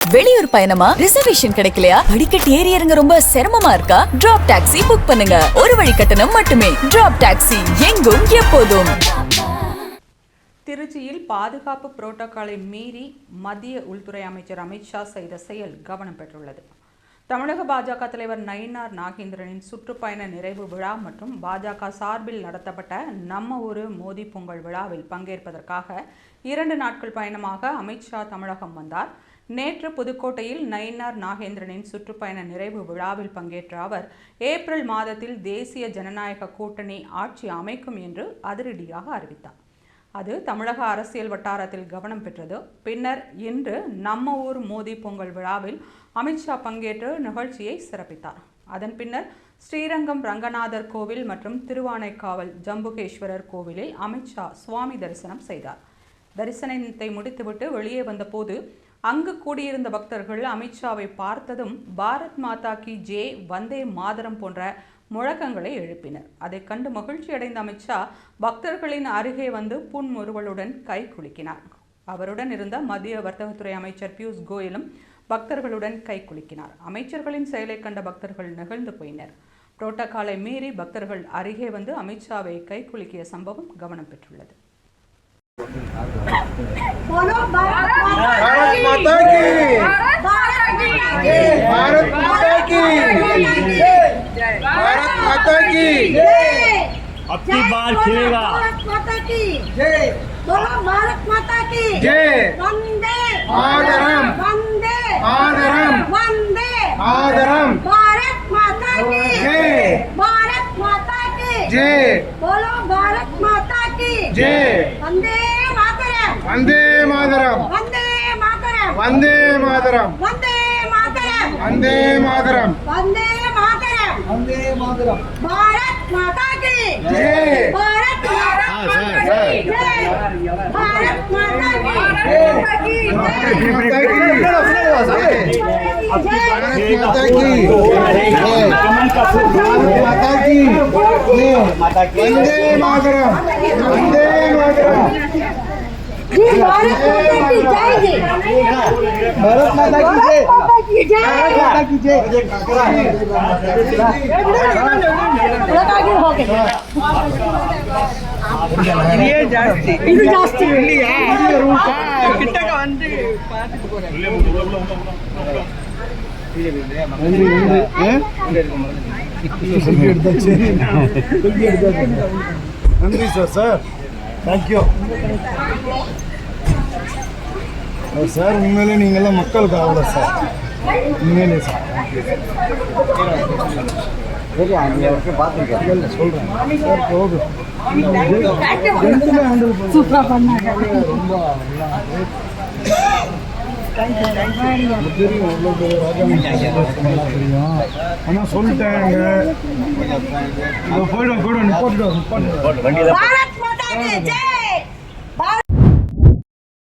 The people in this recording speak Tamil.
வெளியூர் பயணமா ரிசர்வேஷன் கிடைக்கலையா படிக்கட்டு ஏறி இறங்க ரொம்ப சிரமமா இருக்கா டிராப் டாக்ஸி புக் பண்ணுங்க ஒரு வழி கட்டணம் மட்டுமே டிராப் டாக்ஸி எங்கும் எப்போதும் திருச்சியில் பாதுகாப்பு புரோட்டோகாலை மீறி மத்திய உள்துறை அமைச்சர் அமித்ஷா செய்த செயல் கவனம் பெற்றுள்ளது. தமிழக பாஜக தலைவர் நயினார் நாகேந்திரனின் சுற்றுப்பயண நிறைவு விழா மற்றும் பாஜக சார்பில் நடத்தப்பட்ட நம்ம ஊரு மோடி பொங்கல் விழாவில் பங்கேற்பதற்காக 2 நாட்கள் பயணமாக அமித்ஷா தமிழகம் வந்தார். நேற்று புதுக்கோட்டையில் நயினார் நாகேந்திரனின் சுற்றுப்பயண நிறைவு விழாவில் பங்கேற்ற அவர் ஏப்ரல் மாதத்தில் தேசிய ஜனநாயக கூட்டணி ஆட்சி அமைக்கும் என்று அதிரடியாக அறிவித்தார். அது தமிழக அரசியல் வட்டாரத்தில் கவனம் பெற்றது. பின்னர் இன்று நம்ம ஊர் மோடி பொங்கல் விழாவில் அமித்ஷா பங்கேற்று நிகழ்ச்சியை சிறப்பித்தார். அதன் பின்னர் ஸ்ரீரங்கம் ரங்கநாதர் கோவில் மற்றும் திருவானைக்காவல் ஜம்புகேஸ்வரர் கோவிலில் அமித்ஷா சுவாமி தரிசனம் செய்தார். தரிசனத்தை முடித்துவிட்டு வெளியே வந்தபோது அங்கு கூடியிருந்த பக்தர்கள் அமித்ஷாவை பார்த்ததும் பாரத் மாதா கி ஜே, வந்தே மாதரம் போன்ற முழக்கங்களை எழுப்பினர். அதை கண்டு மகிழ்ச்சியடைந்த அமித்ஷா பக்தர்களின் அருகே வந்து புன்முறுவலுடன் கை குலுக்கினார். அவருடன் இருந்த மத்திய வர்த்தகத்துறை அமைச்சர் பியூஷ் கோயலும் பக்தர்களுடன் கை குலுக்கினார். அமைச்சர்களின் செயலை கண்ட பக்தர்கள் நெகிழ்ந்து போயினர். புரோட்டோகாலை மீறி பக்தர்கள் அருகே வந்து அமித்ஷாவை கை குலுக்கிய சம்பவம் கவனம் பெற்றுள்ளது. भारत माता की भारत माता की भारत माता की अब की बार खेलेगा भारत माता की जय बोलो भारत माता की जय वंदे मातरम वंदे मातरम वंदे मातरम भारत माता की जय भारत माता की जय बोलो भारत माता की जय वंदे वंदे मातरम वंदे मातरम वंदे मातरम वंदे मातरम वंदे मातरम वंदे मातरम वंदे मातरम भारत माता की जय भारत माता की जय भारत माता की भारत माता की वंदे मातरम वंदे मातरम जी भारत माता की जय जी भारत माता की जय भारत माता की जय ये ಜಾಸ್ತಿ ಇದು ಜಾಸ್ತಿ ಇಲ್ಲಿಯಾ ಕಿಟ್ಟಕ வந்து பாத்துட்டு போறேன் நன்றி சார் தேங்க்யூ சார். உண்மையிலே நீங்கள்லாம் மக்களுக்கு ஆகல சார், உண்மையிலே சார். சரி, அங்கே பார்த்துருக்கேன் சொல்கிறேன் சார். போதும் சூப்பராக பண்ணாங்க. ரொம்ப தெரியும், எவ்வளோ பேர் தெரியும். ஆனால் சொல்லிட்டாங்க போயிடும் போயிடும்.